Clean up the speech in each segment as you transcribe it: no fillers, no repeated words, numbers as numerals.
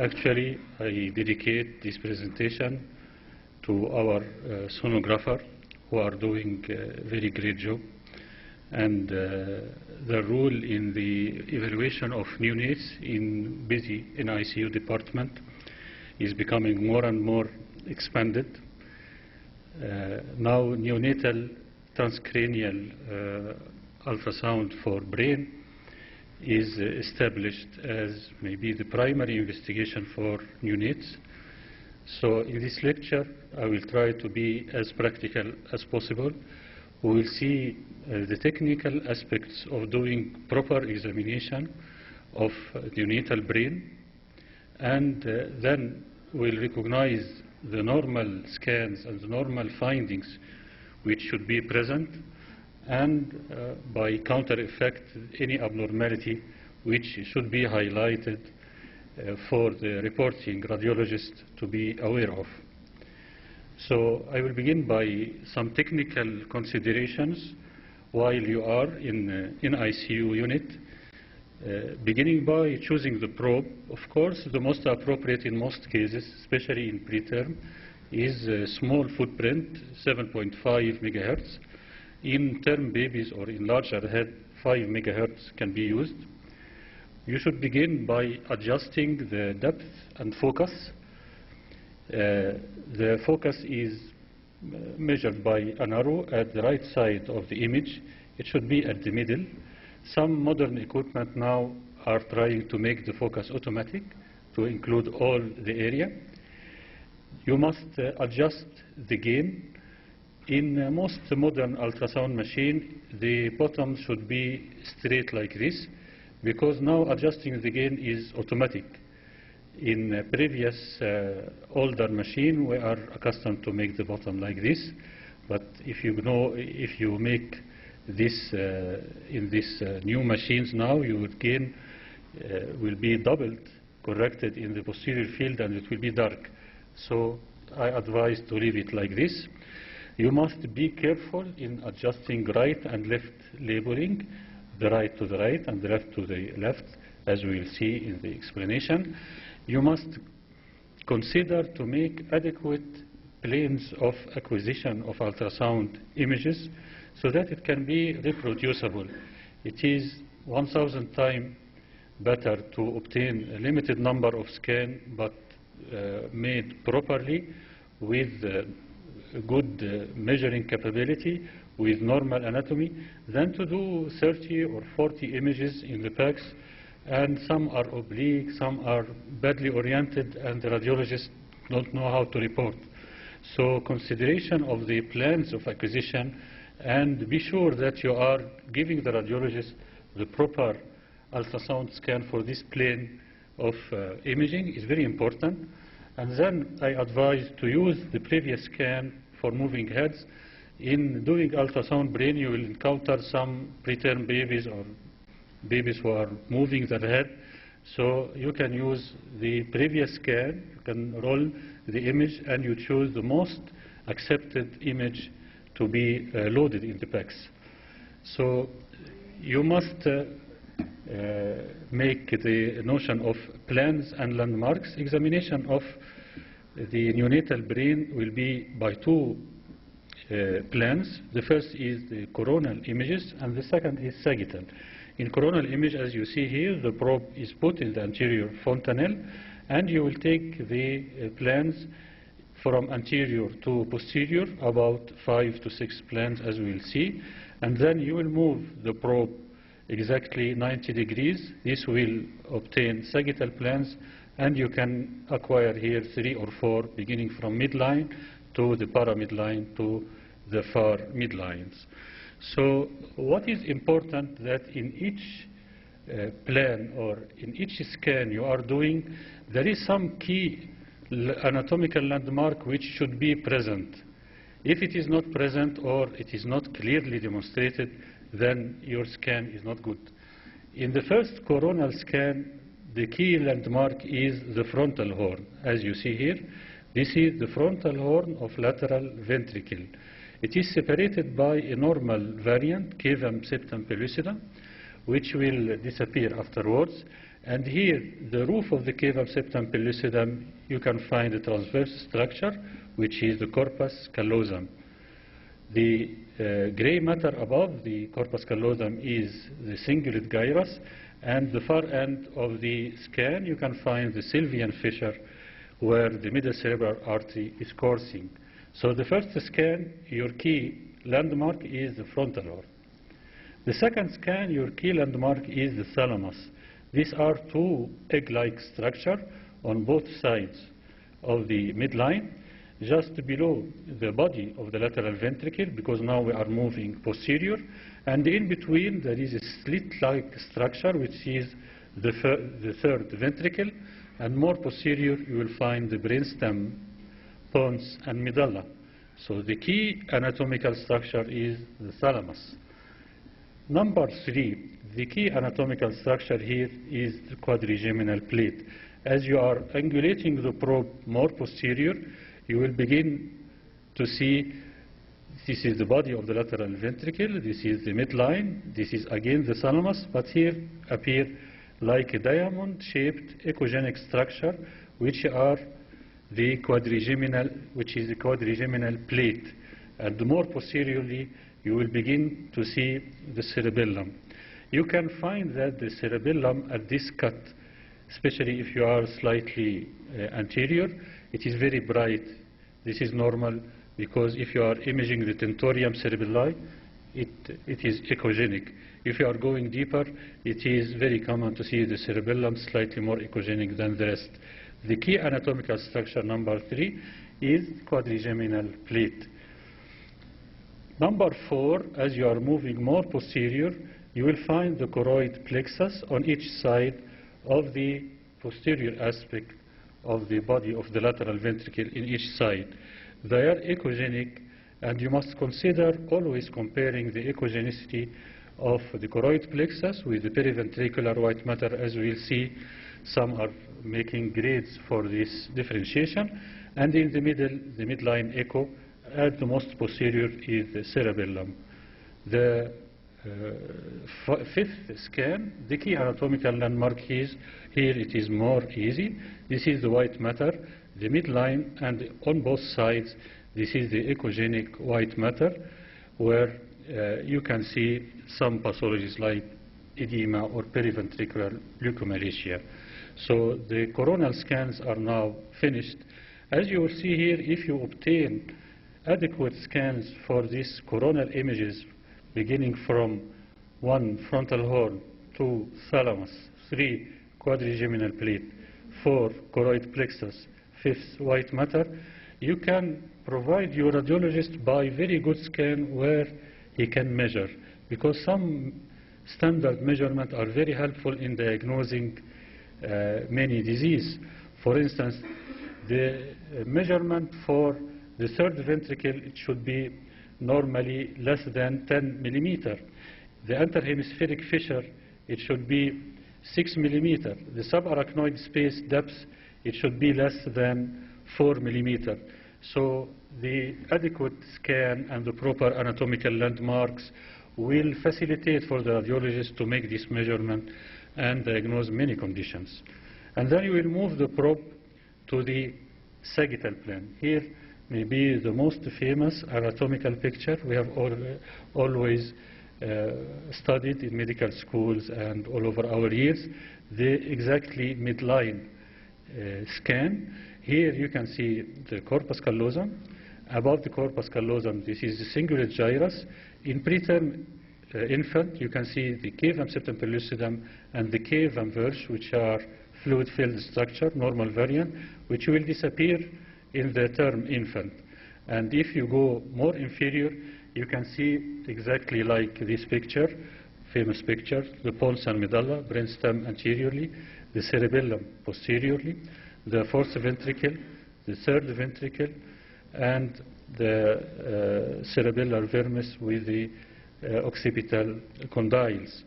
Actually, I dedicate this presentation to our sonographer who are doing a very great job. And the role in the evaluation of neonates in busy ICU department is becoming more and more expanded. Now neonatal transcranial ultrasound for brain is established as maybe the primary investigation for neonates. So in this lecture, I will try to be as practical as possible. We will see the technical aspects of doing proper examination of neonatal brain, and then we'll recognize the normal scans and the normal findings which should be present, and by counter effect any abnormality which should be highlighted for the reporting radiologist to be aware of. So I will begin by some technical considerations while you are in ICU unit, beginning by choosing the probe. Of course, the most appropriate in most cases, especially in preterm, is a small footprint, 7.5 megahertz. In term babies or in larger head, 5 megahertz can be used. You should begin by adjusting the depth and focus. The focus is measured by an arrow at the right side of the image. It should be at the middle. Some modern equipment now are trying to make the focus automatic to include all the area. You must adjust the gain. In most modern ultrasound machine, the bottom should be straight like this, because now adjusting the gain is automatic. In previous older machine, we are accustomed to make the bottom like this, but if you make this in this new machines now, your gain will be doubled, corrected in the posterior field, and it will be dark. So I advise to leave it like this. You must be careful in adjusting right and left labeling, the right to the right and the left to the left, as we will see in the explanation. You must consider to make adequate planes of acquisition of ultrasound images so that it can be reproducible. It is 1,000 times better to obtain a limited number of scans, but made properly with good measuring capability, with normal anatomy, than to do 30 or 40 images in the PACS, and some are oblique, some are badly oriented, and the radiologists don't know how to report. So consideration of the plans of acquisition, and be sure that you are giving the radiologist the proper ultrasound scan for this plane of imaging is very important. And then I advise to use the previous scan for moving heads. In doing ultrasound brain, you will encounter some preterm babies or babies who are moving their head. So you can use the previous scan, you can roll the image, and you choose the most accepted image to be loaded in the PACS. So you must make the notion of plans and landmarks. Examination of the neonatal brain will be by two plans. The first is the coronal images, and the second is sagittal. In coronal image, as you see here, the probe is put in the anterior fontanelle, and you will take the plans from anterior to posterior, about 5 to 6 plans, as we will see, and then you will move the probe exactly 90 degrees. This will obtain sagittal plans, and you can acquire here 3 or 4, beginning from midline to the para-midline to the far midlines. So what is important that in each plan or in each scan you are doing, there is some key anatomical landmark which should be present. If it is not present or it is not clearly demonstrated, then your scan is not good. In the first coronal scan, the key landmark is the frontal horn. As you see here, this is the frontal horn of lateral ventricle. It is separated by a normal variant, cavum septum pellucida, which will disappear afterwards. And here, the roof of the cavum septum pellucidum, you can find a transverse structure, which is the corpus callosum. The gray matter above the corpus callosum is the cingulate gyrus, and the far end of the scan, you can find the sylvian fissure, where the middle cerebral artery is coursing. So the first scan, your key landmark is the frontal horn. The second scan, your key landmark is the thalamus. These are two egg-like structures on both sides of the midline, just below the body of the lateral ventricle, because now we are moving posterior, and in between there is a slit-like structure, which is the third ventricle, and more posterior you will find the brainstem, pons, and medulla. So the key anatomical structure is the thalamus. Number 3, the key anatomical structure here is the quadrigeminal plate. As you are angulating the probe more posterior, you will begin to see this is the body of the lateral ventricle, this is the midline, this is again the thalamus, but here appear like a diamond-shaped echogenic structure, which are the quadrigeminal, which is the quadrigeminal plate. And more posteriorly, you will begin to see the cerebellum. You can find that the cerebellum at this cut, especially if you are slightly anterior, it is very bright. This is normal, because if you are imaging the tentorium cerebelli, it is echogenic. If you are going deeper, it is very common to see the cerebellum slightly more echogenic than the rest. The key anatomical structure, number 3, is quadrigeminal plate. Number 4, as you are moving more posterior, you will find the choroid plexus on each side of the posterior aspect of the body of the lateral ventricle in each side. They are echogenic, and you must consider always comparing the echogenicity of the choroid plexus with the periventricular white matter. As we will see, some are making grades for this differentiation. And in the middle, the midline echo, at the most posterior is the cerebellum. The fifth scan, the key anatomical landmark is, here it is more easy. This is the white matter, the midline, and on both sides, this is the echogenic white matter, where you can see some pathologies like edema or periventricular leukomalacia. So the coronal scans are now finished. As you will see here, if you obtain adequate scans for these coronal images, beginning from 1 frontal horn, 2 thalamus, 3 quadrigeminal plate, 4 choroid plexus, 5th white matter, you can provide your radiologist by very good scan where he can measure, because some standard measurements are very helpful in diagnosing many diseases. For instance, the measurement for the third ventricle, it should be normally less than 10 millimeter. The interhemispheric fissure, it should be 6 millimeter. The subarachnoid space depth, it should be less than 4 millimeter. So the adequate scan and the proper anatomical landmarks will facilitate for the radiologist to make this measurement and diagnose many conditions. And then you will move the probe to the sagittal plane. Here may be the most famous anatomical picture we have always studied in medical schools and all over our years, the exactly midline scan. Here you can see the corpus callosum. Above the corpus callosum, this is the cingulate gyrus. In preterm infant, you can see the cavum septum pellucidum and the cavum verge, which are fluid-filled structure, normal variant, which will disappear in the term infant. And if you go more inferior, you can see exactly like this picture, famous picture, the pons and medulla, brainstem anteriorly, the cerebellum posteriorly, the fourth ventricle, the third ventricle, and the cerebellar vermis with the occipital condyles.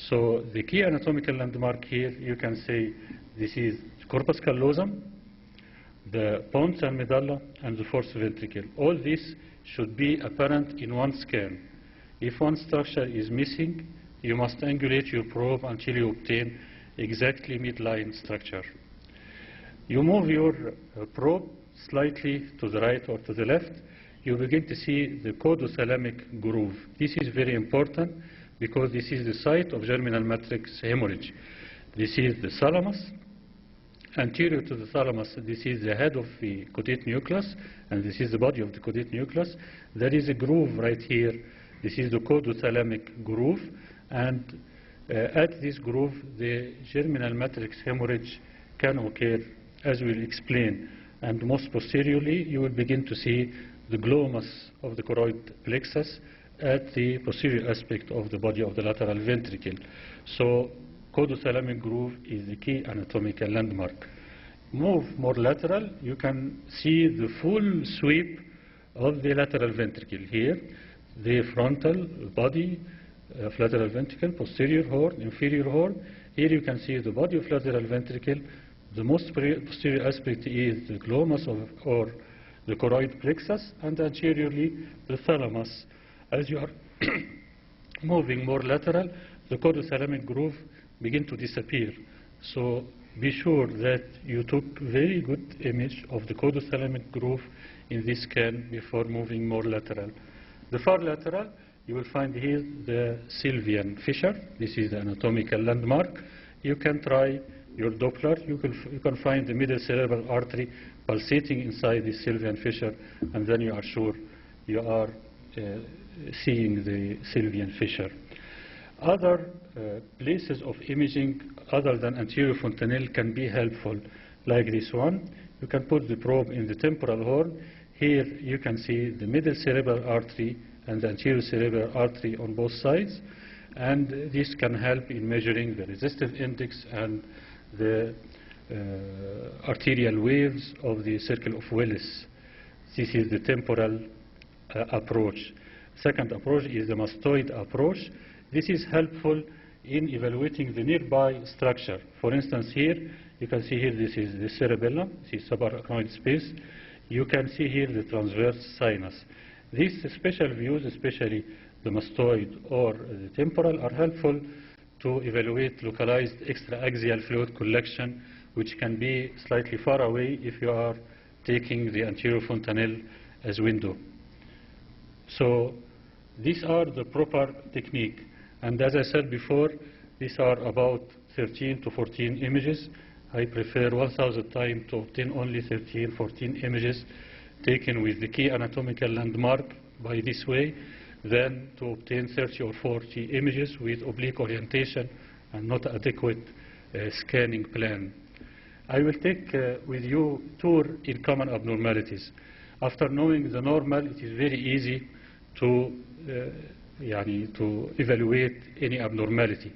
So the key anatomical landmark here, you can say this is corpus callosum, the pons and medulla, and the fourth ventricle. All this should be apparent in one scan. If one structure is missing, you must angulate your probe until you obtain exactly midline structure. You move your probe slightly to the right or to the left, you begin to see the caudothalamic groove. This is very important because this is the site of germinal matrix hemorrhage. This is the thalamus. Anterior to the thalamus, this is the head of the caudate nucleus, and this is the body of the caudate nucleus. There is a groove right here. This is the caudothalamic groove, and at this groove, the germinal matrix hemorrhage can occur, as we'll explain. And most posteriorly, you will begin to see the glomus of the choroid plexus at the posterior aspect of the body of the lateral ventricle. So caudothalamic groove is the key anatomical landmark. Move more lateral, you can see the full sweep of the lateral ventricle. Here, the frontal body of lateral ventricle, posterior horn, inferior horn. Here you can see the body of lateral ventricle. The most posterior aspect is the glomus or the choroid plexus, and anteriorly the thalamus. As you are moving more lateral, the caudothalamic groove begin to disappear. So be sure that you took very good image of the caudothalamic groove in this scan before moving more lateral. The far lateral, you will find here the Sylvian fissure. This is the anatomical landmark. You can try your Doppler. You can find the middle cerebral artery pulsating inside the Sylvian fissure, and then you are sure you are seeing the Sylvian fissure. Other places of imaging other than anterior fontanelle can be helpful, like this one. You can put the probe in the temporal horn. Here you can see the middle cerebral artery and the anterior cerebral artery on both sides, and this can help in measuring the resistive index and the arterial waves of the circle of Willis. This is the temporal approach. Second approach is the mastoid approach. This is helpful in evaluating the nearby structure. For instance, here, you can see here this is the cerebellum, this is subarachnoid space. You can see here the transverse sinus. These special views, especially the mastoid or the temporal, are helpful to evaluate localized extraaxial fluid collection, which can be slightly far away if you are taking the anterior fontanelle as window. So these are the proper technique. And as I said before, these are about 13 to 14 images. I prefer 1,000 times to obtain only 13, 14 images taken with the key anatomical landmark by this way than to obtain 30 or 40 images with oblique orientation and not adequate scanning plan. I will take with you tour in common abnormalities. After knowing the normal, it is very easy to evaluate any abnormality.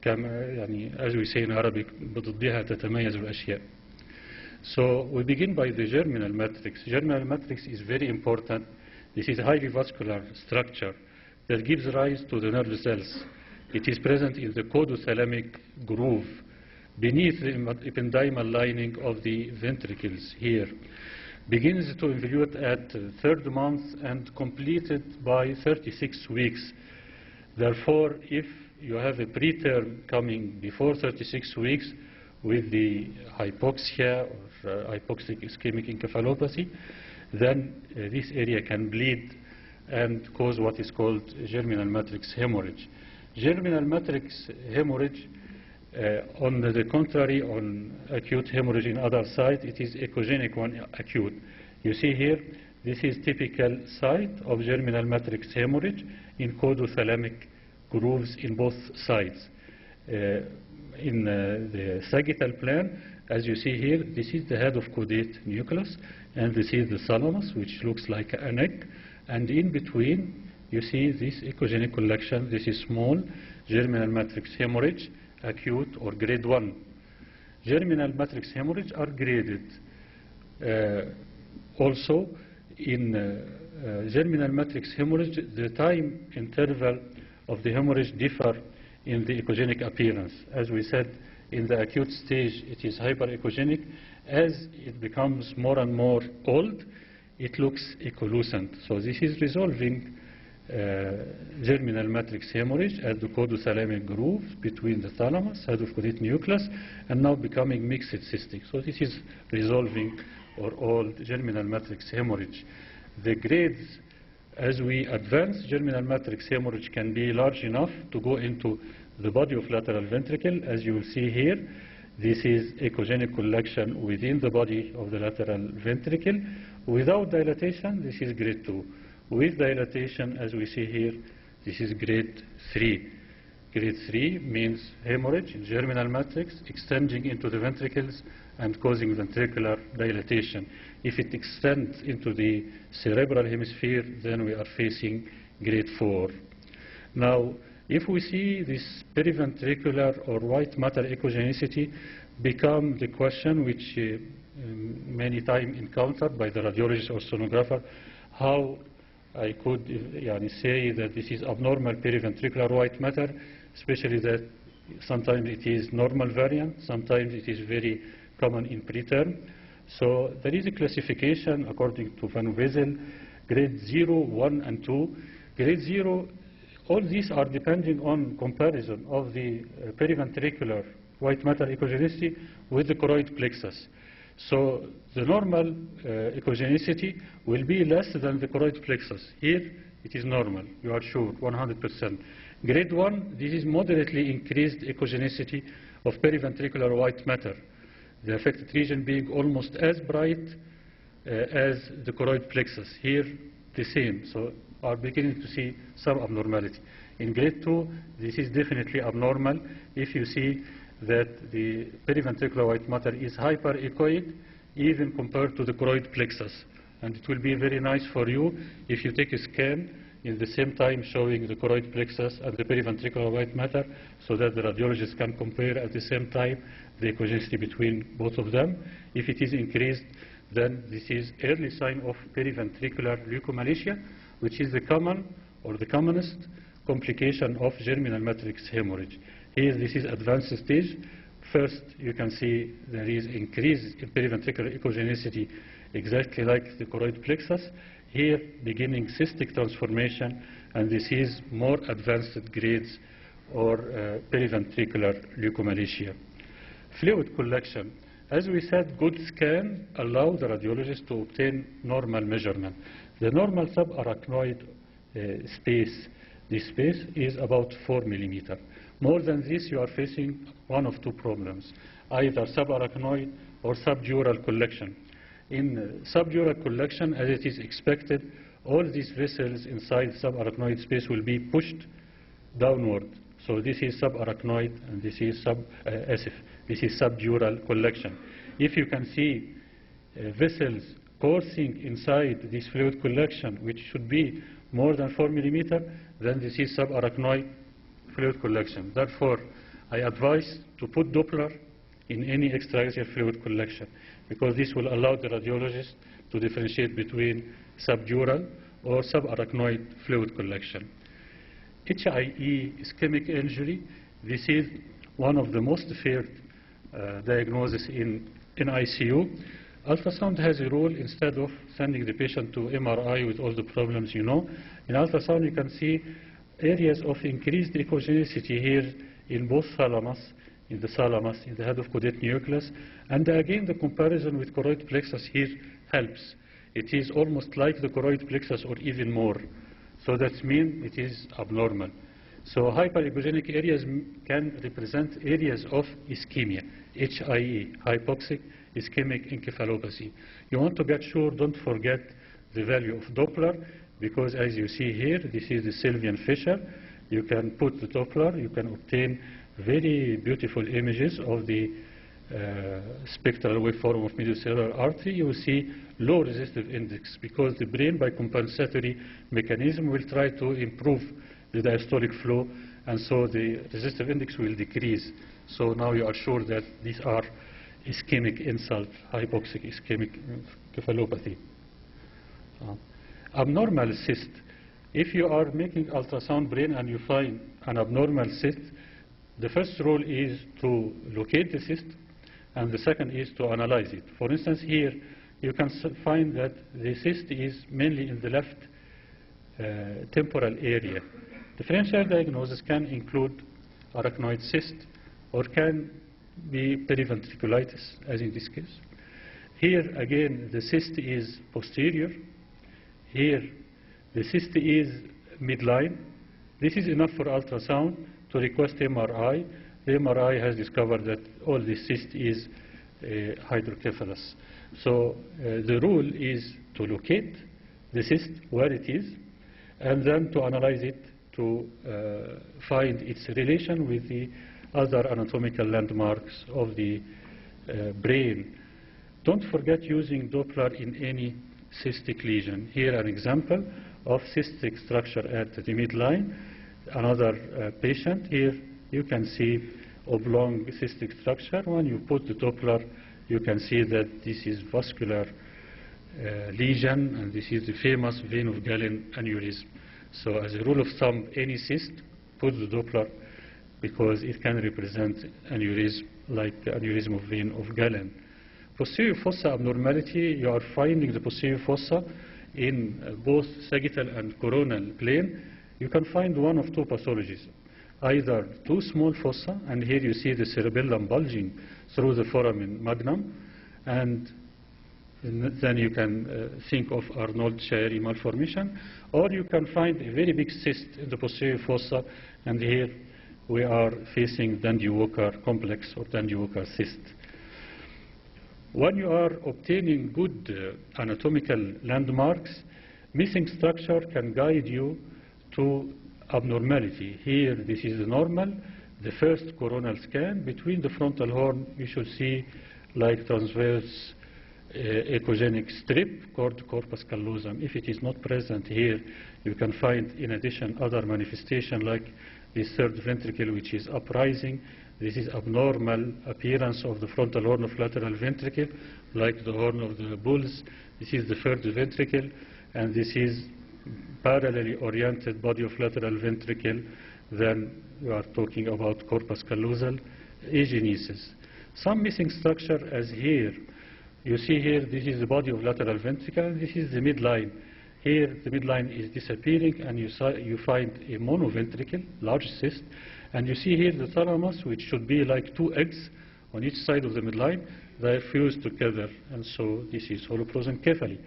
As we say in Arabic, بضدها تتميز الأشياء. So we begin by the germinal matrix. Germinal matrix is very important. This is a highly vascular structure that gives rise to the nerve cells. It is present in the caudothalamic groove beneath the ependymal lining of the ventricles here. Begins to involute at third month and completed by 36 weeks. Therefore, if you have a preterm coming before 36 weeks with the hypoxia or hypoxic ischemic encephalopathy, then this area can bleed and cause what is called germinal matrix hemorrhage. Germinal matrix hemorrhage, on the contrary, on acute hemorrhage in other site, it is echogenic one acute. You see here, this is typical site of germinal matrix hemorrhage in caudothalamic grooves in both sides. In the sagittal plane, as you see here, this is the head of caudate nucleus, and this is the thalamus, which looks like a neck, and in between you see this echogenic collection. This is small germinal matrix hemorrhage, acute or grade 1. Germinal matrix hemorrhage are graded. Also, in germinal matrix hemorrhage, the time interval of the hemorrhage differ in the echogenic appearance. As we said, in the acute stage, it is hyperechogenic. As it becomes more and more old, it looks echolucent. So this is resolving germinal matrix hemorrhage at the codothalamic groove between the thalamus, head of caudate nucleus, and now becoming mixed cystic. So this is resolving or all germinal matrix hemorrhage. The grades, as we advance, germinal matrix hemorrhage can be large enough to go into the body of lateral ventricle. As you will see here, this is echogenic collection within the body of the lateral ventricle. Without dilatation, this is grade 2. With dilatation, as we see here, this is grade 3. Grade 3 means hemorrhage in germinal matrix extending into the ventricles and causing ventricular dilatation. If it extends into the cerebral hemisphere, then we are facing grade 4. Now, if we see this periventricular or white matter echogenicity become the question which many times encountered by the radiologist or sonographer, how I could say that this is abnormal periventricular white matter, especially that sometimes it is normal variant, sometimes it is very common in preterm. So there is a classification according to Van Wezel, grade 0, 1, and 2. Grade 0, all these are depending on comparison of the periventricular white matter echogenicity with the choroid plexus. So the normal echogenicity will be less than the choroid plexus. Here it is normal, you are sure, 100%. Grade 1, this is moderately increased echogenicity of periventricular white matter, the affected region being almost as bright as the choroid plexus. Here the same, so are beginning to see some abnormality. In grade 2, this is definitely abnormal if you see that the periventricular white matter is hyperechoic even compared to the choroid plexus. And it will be very nice for you if you take a scan in the same time showing the choroid plexus and the periventricular white matter so that the radiologist can compare at the same time the echogenicity between both of them. If it is increased, then this is early sign of periventricular leukomalacia, which is the common or the commonest complication of germinal matrix hemorrhage. Here, this is advanced stage. First, you can see there is increase in periventricular echogenicity exactly like the choroid plexus. Here, beginning cystic transformation, and this is more advanced grades or periventricular leukomalacia. Fluid collection. As we said, good scan allow the radiologist to obtain normal measurement. The normal subarachnoid space, this space is about 4 millimeters. More than this, you are facing one of two problems, either subarachnoid or subdural collection. In subdural collection, as it is expected, all these vessels inside subarachnoid space will be pushed downward. So this is subarachnoid and this is this is subdural collection. If you can see vessels coursing inside this fluid collection, which should be more than 4 millimeters, then this is subarachnoid fluid collection. Therefore, I advise to put doppler in any extraaxial fluid collection because this will allow the radiologist to differentiate between subdural or subarachnoid fluid collection. HIE, ischemic injury, this is one of the most feared diagnoses in ICU. Ultrasound has a role, instead of sending the patient to MRI with all the problems you know. In ultrasound, you can see areas of increased echogenicity here in both thalamus, in the thalamus, in the head of caudate nucleus. And again, the comparison with choroid plexus here helps. It is almost like the choroid plexus or even more. So that means it is abnormal. So hyperechogenic areas can represent areas of ischemia, HIE, hypoxic ischemic encephalopathy. You want to get sure, don't forget the value of Doppler, because as you see here, this is the Sylvian fissure. You can put the Doppler, you can obtain very beautiful images of the spectral waveform of medial cerebral artery. You will see low resistive index because the brain, by compensatory mechanism, will try to improve the diastolic flow, and so the resistive index will decrease. So now you are sure that these are ischemic insult, hypoxic ischemic encephalopathy. Abnormal cyst. If you are making ultrasound brain and you find an abnormal cyst, the first role is to locate the cyst, and the second is to analyze it. For instance, here you can find that the cyst is mainly in the left temporal area. Differential diagnosis can include arachnoid cyst or can be periventriculitis, as in this case. Here again the cyst is posterior. Here the cyst is midline. This is enough for ultrasound to request MRI. The MRI has discovered that all this cyst is hydrocephalus. So the rule is to locate the cyst where it is and then to analyze it to find its relation with the other anatomical landmarks of the brain. Don't forget using Doppler in any cystic lesion. Here an example of cystic structure at the midline. Another patient. Here you can see oblong cystic structure. When you put the Doppler, you can see that this is vascular lesion, and this is the famous vein of Galen aneurysm. So as a rule of thumb, any cyst, put the Doppler because it can represent aneurysm like the aneurysm of vein of Galen. Posterior fossa abnormality, you are finding the posterior fossa in both sagittal and coronal plane. You can find one of two pathologies, either two small fossa, and here you see the cerebellum bulging through the foramen magnum, and then you can think of Arnold-Chiari malformation, or you can find a very big cyst in the posterior fossa, and here we are facing Dandy-Walker complex or Dandy-Walker cyst. When you are obtaining good anatomical landmarks, missing structure can guide you to abnormality. Here this is the normal, the first coronal scan. Between the frontal horn you should see like transverse echogenic strip called corpus callosum. If it is not present here, you can find in addition other manifestation like the third ventricle which is uprising. This is abnormal appearance of the frontal horn of lateral ventricle like the horn of the bulls. This is the third ventricle, and this is parallelly oriented body of lateral ventricle. Then we are talking about corpus callosal agenesis. Some missing structure as here. You see here, this is the body of lateral ventricle, this is the midline. Here the midline is disappearing, and you find a monoventricle, large cyst, and you see here the thalamus, which should be like two eggs on each side of the midline. They are fused together, and so this is holoprosencephaly.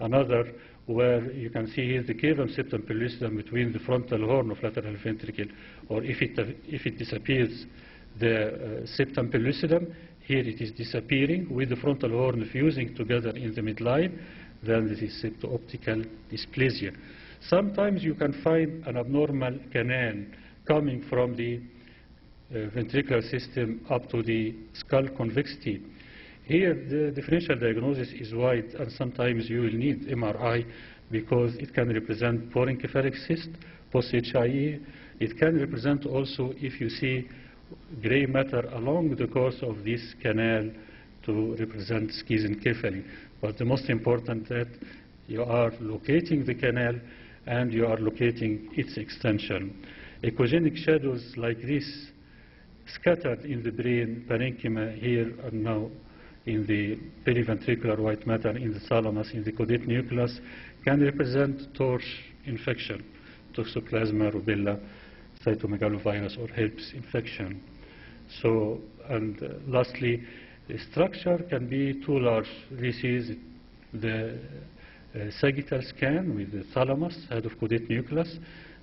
Another where you can see here the cavum septum pellucidum between the frontal horn of lateral ventricle, or if it disappears, the septum pellucidum, here it is disappearing with the frontal horn fusing together in the midline, then this is septo-optical dysplasia. Sometimes you can find an abnormal canal coming from the ventricular system up to the skull convexity. Here the differential diagnosis is wide, and sometimes you will need MRI because it can represent porencephalic cyst, post-HIE. It can represent also if you see gray matter along the course of this canal to represent schizencephaly. But the most important that you are locating the canal and you are locating its extension. Echogenic shadows like this scattered in the brain, parenchyma here and now in the periventricular white matter, in the thalamus, in the caudate nucleus, can represent torch infection, toxoplasma, rubella, cytomegalovirus, or herpes infection. So, and lastly, the structure can be too large. This is the sagittal scan with the thalamus, head of caudate nucleus,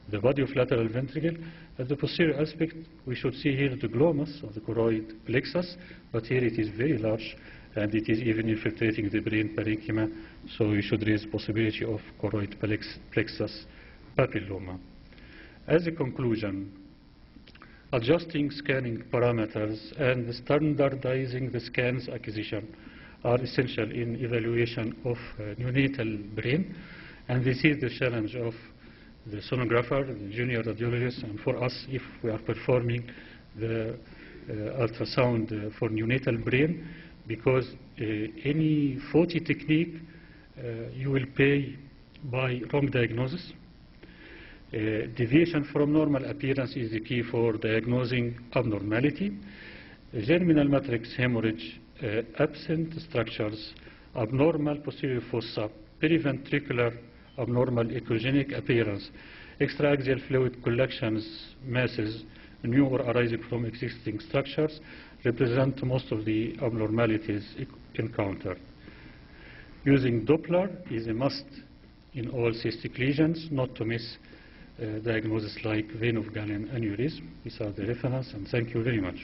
the body of lateral ventricle. At the posterior aspect, we should see here the glomus of the choroid plexus, but here it is very large, and it is even infiltrating the brain parenchyma, so we should raise the possibility of choroid plexus papilloma. As a conclusion, adjusting scanning parameters and standardizing the scans acquisition are essential in evaluation of neonatal brain, and this is the challenge of the sonographer, the junior radiologist, and for us if we are performing the ultrasound for neonatal brain, because any faulty technique you will pay by wrong diagnosis. Deviation from normal appearance is the key for diagnosing abnormality. Germinal matrix hemorrhage, absent structures, abnormal posterior fossa, periventricular abnormal echogenic appearance. Extraaxial fluid collections, masses, new or arising from existing structures, represent most of the abnormalities encountered. Using Doppler is a must in all cystic lesions, not to miss diagnosis like vein of Galen aneurysm. These are the reference, and thank you very much.